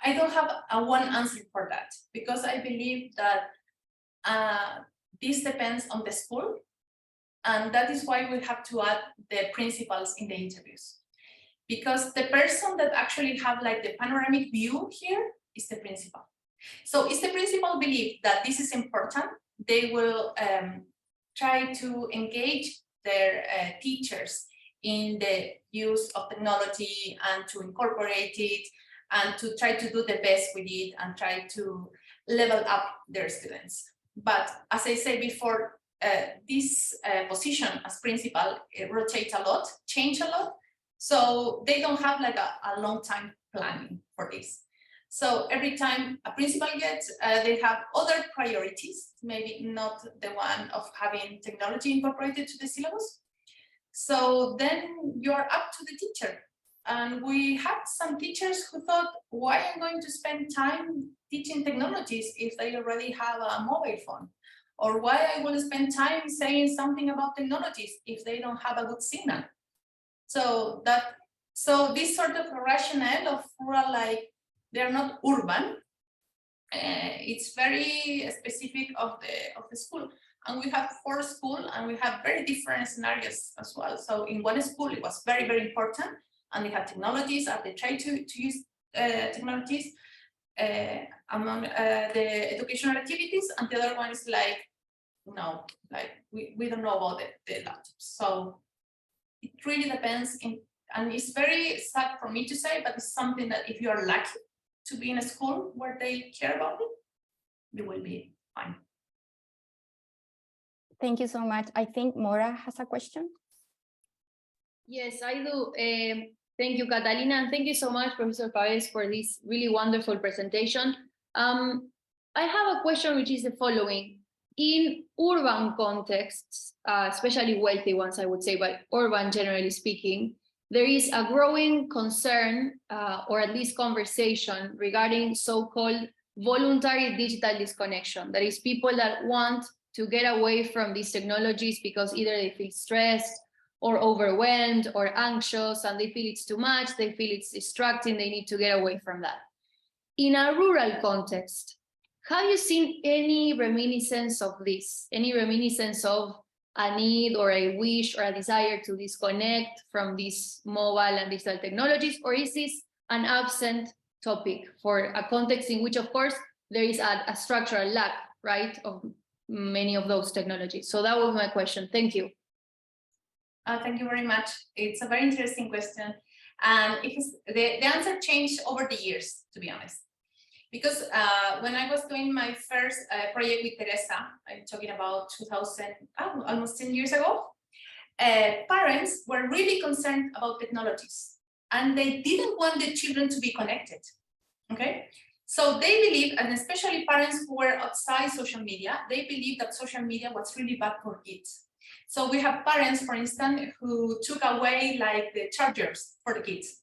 I don't have a one answer for that, because I believe that this depends on the school, and that is why we have to add the principals in the interviews, because the person that actually have like the panoramic view here is the principal. So if the principal believe that this is important, they will try to engage their teachers in the use of technology and to incorporate it, and to try to do the best with it and try to level up their students. But as I said before, this position as principal rotates a lot, change a lot. So they don't have like a long time planning for this. So every time a principal gets, they have other priorities, maybe not the one of having technology incorporated to the syllabus. So then you're up to the teacher. And we had some teachers who thought, why am I going to spend time teaching technologies if they already have a mobile phone? Or why I will spend time saying something about technologies if they don't have a good signal? So this sort of rationale of rural, like they're not urban, it's very specific of the school. And we have 4 schools, and we have very different scenarios as well. So in one school, it was very, very important, and they have technologies, and they try to use technologies among the educational activities, and the other one is like, no, like we don't know about the laptops. So it really depends, and it's very sad for me to say, but it's something that if you are lucky to be in a school where they care about it, you will be fine. Thank you so much. I think Mora has a question. Yes, I do. Thank you, Catalina, and thank you so much, Professor Pavez, for this really wonderful presentation. I have a question which is the following. In urban contexts, especially wealthy ones, I would say, but urban generally speaking, there is a growing concern, or at least conversation, regarding so-called voluntary digital disconnection. That is, people that want to get away from these technologies because either they feel stressed or overwhelmed or anxious, and they feel it's too much, they feel it's distracting, they need to get away from that. In a rural context, have you seen any reminiscence of this? Any reminiscence of a need or a wish or a desire to disconnect from these mobile and digital technologies? Or is this an absent topic for a context in which, of course, there is a structural lack, right, of many of those technologies? So that was my question. Thank you. Thank you very much. It's a very interesting question. And the answer changed over the years, to be honest. Because when I was doing my first project with Teresa, I'm talking about 2000, almost 10 years ago, parents were really concerned about technologies, and they didn't want the children to be connected, okay? So they believe, and especially parents who were outside social media, they believe that social media was really bad for kids. So we have parents, for instance, who took away like the chargers for the kids,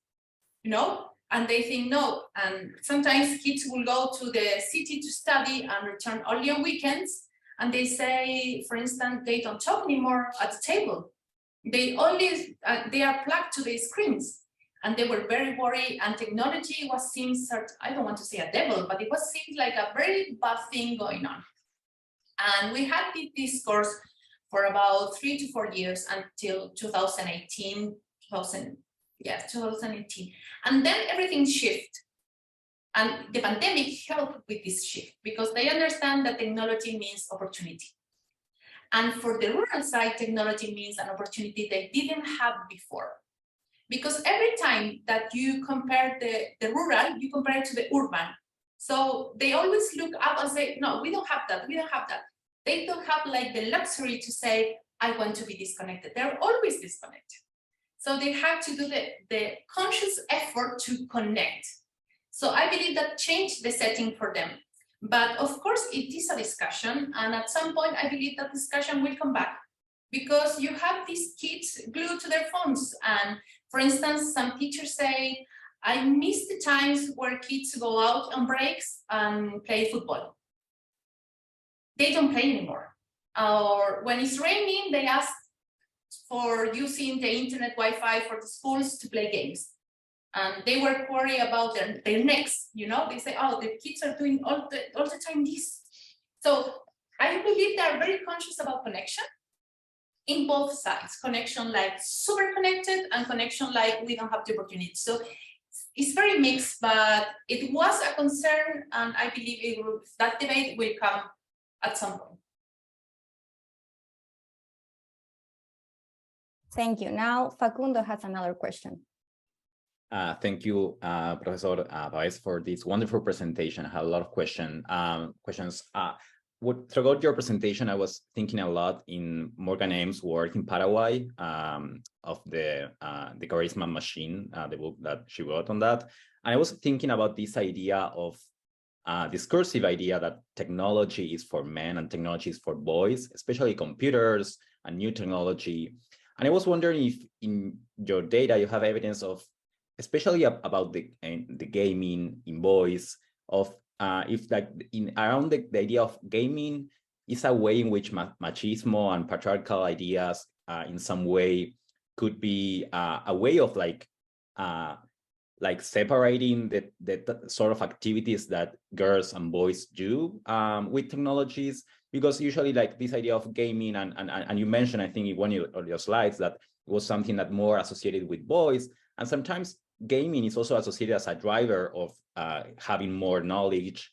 you know, and they think no. And sometimes kids will go to the city to study and return only on weekends. And they say, for instance, they don't talk anymore at the table. They only, they are plugged to the screens. And they were very worried, and technology was seen, I don't want to say a devil, but it was seen like a very bad thing going on. And we had this discourse for about 3 to 4 years until 2018, 2018. And then everything shifted. And the pandemic helped with this shift because they understand that technology means opportunity. And for the rural side, technology means an opportunity they didn't have before. Because every time that you compare the rural, you compare it to the urban. So they always look up and say, no, we don't have that, we don't have that. They don't have like the luxury to say, I want to be disconnected. They're always disconnected. So they have to do the conscious effort to connect. So I believe that changed the setting for them. But of course, it is a discussion. And at some point, I believe that discussion will come back because you have these kids glued to their phones. And for instance, some teachers say, I miss the times where kids go out on breaks and play football. They don't play anymore. Or when it's raining, they ask for using the internet Wi-Fi for the schools to play games. And they were worried about their necks, you know, they say, oh, the kids are doing all the time this. So I believe they are very conscious about connection in both sides, connection like super connected and connection like we don't have the opportunity. So it's very mixed, but it was a concern, and I believe that debate will come at some point. Thank you. Now, Facundo has another question. Thank you, Professor Pavez, for this wonderful presentation. I have a lot of questions. Throughout your presentation, I was thinking a lot in Morgan Ames' work in Paraguay of the Charisma Machine, the book that she wrote on that. And I was thinking about this idea of discursive idea that technology is for men and technology is for boys, especially computers and new technology. And I was wondering if in your data you have evidence of, especially about the gaming in boys, of if like around the idea of gaming is a way in which machismo and patriarchal ideas in some way could be a way of like separating the sort of activities that girls and boys do with technologies, because usually like this idea of gaming and you mentioned, I think in one of your slides, that it was something that more associated with boys, and sometimes gaming is also associated as a driver of having more knowledge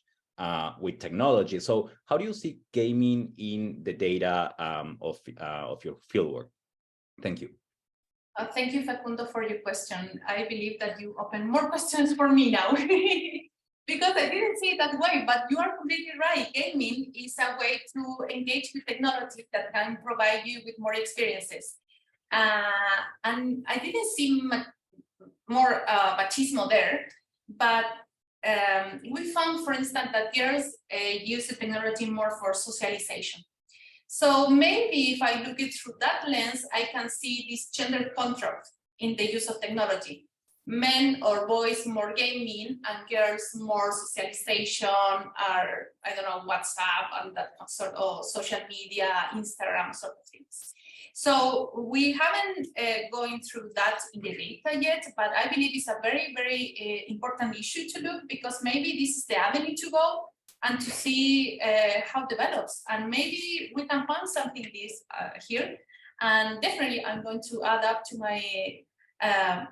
with technology. So how do you see gaming in the data of your fieldwork? Thank you. Thank you, Facundo, for your question. I believe that you open more questions for me now because I didn't see it that way, but you are completely right. Gaming is a way to engage with technology that can provide you with more experiences. And I didn't see more machismo there, but we found, for instance, that girls use the technology more for socialization. So maybe if I look it through that lens, I can see this gender contrast in the use of technology. Men or boys more gaming and girls more socialization, or I don't know, WhatsApp and that sort of social media, Instagram sort of things. So we haven't going through that in the data yet, but I believe it's a very, very important issue to look, because maybe this is the avenue to go and to see how it develops. And maybe we can find something this here. And definitely I'm going to add up to my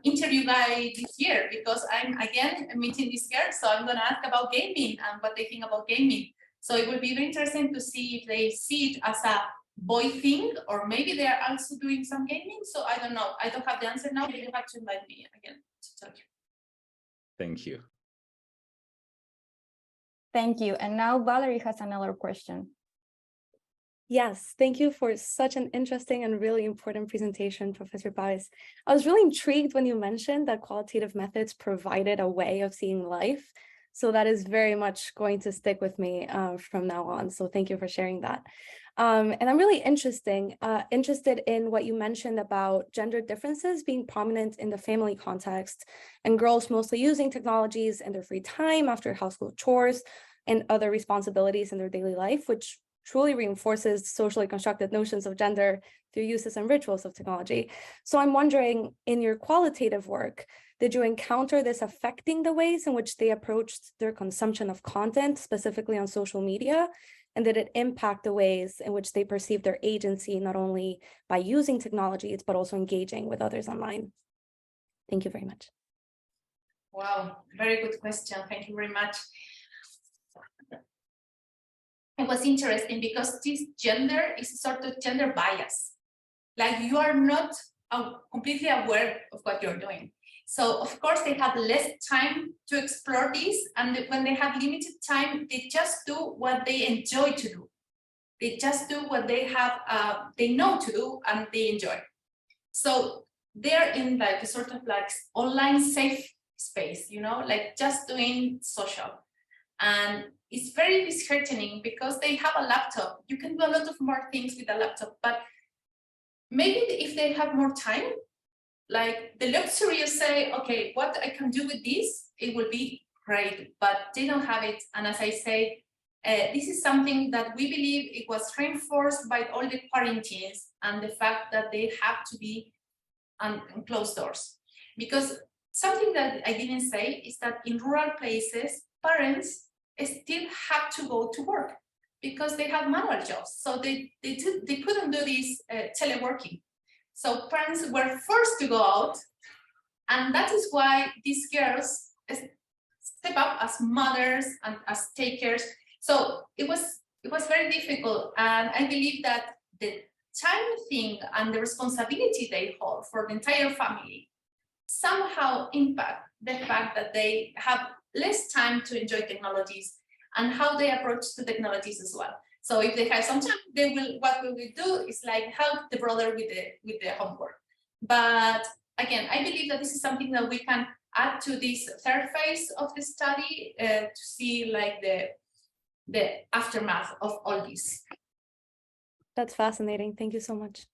interview guide this year, because I'm again meeting these girls. So I'm going to ask about gaming and what they think about gaming. So it will be very interesting to see if they see it as a boy thing, or maybe they are also doing some gaming. So I don't know. I don't have the answer now, but you have to invite me again to tell you. Thank you. Thank you. And now Valerie has another question. Yes, thank you for such an interesting and really important presentation, Professor Pavez. I was really intrigued when you mentioned that qualitative methods provided a way of seeing life. So that is very much going to stick with me from now on. So thank you for sharing that. And I'm really interested in what you mentioned about gender differences being prominent in the family context and girls mostly using technologies in their free time after household chores and other responsibilities in their daily life, which truly reinforces socially constructed notions of gender through uses and rituals of technology. So I'm wondering, in your qualitative work, did you encounter this affecting the ways in which they approached their consumption of content, specifically on social media? And did it impact the ways in which they perceive their agency, not only by using technologies, but also engaging with others online? Thank you very much. Wow, very good question. Thank you very much. It was interesting because this gender is sort of gender bias. Like you are not completely aware of what you're doing. So of course they have less time to explore this, and when they have limited time, they just do what they enjoy to do. They just do what they have, they know to do, and they enjoy. So they're in like a sort of like online safe space, you know, like just doing social. And it's very disheartening because they have a laptop. You can do a lot of more things with a laptop, but maybe if they have more time, like the luxury of say, okay, what I can do with this, it will be great, but they don't have it. And as I say, this is something that we believe it was reinforced by all the quarantines and the fact that they have to be on closed doors. Because something that I didn't say is that in rural places, parents still have to go to work because they have manual jobs. So they couldn't do this teleworking. So parents were forced to go out. And that is why these girls step up as mothers and as takers. So it was very difficult. And I believe that the time thing and the responsibility they hold for the entire family somehow impact the fact that they have less time to enjoy technologies and how they approach the technologies as well. So if they have some time, they will. What we will do is like help the brother with the homework. But again, I believe that this is something that we can add to this third phase of the study to see like the aftermath of all this. That's fascinating. Thank you so much.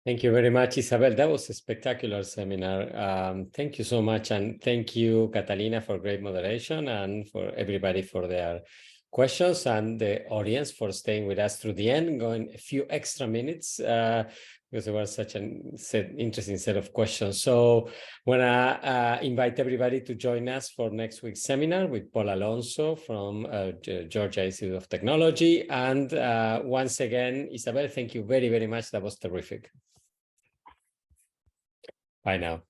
Thank you very much, Isabel. That was a spectacular seminar. Thank you so much. And thank you, Catalina, for great moderation, and for everybody for their questions, and the audience for staying with us through the end, going a few extra minutes because there was such an interesting set of questions. So I want to invite everybody to join us for next week's seminar with Paul Alonso from Georgia Institute of Technology. And once again, Isabel, thank you very, very much. That was terrific. Bye now.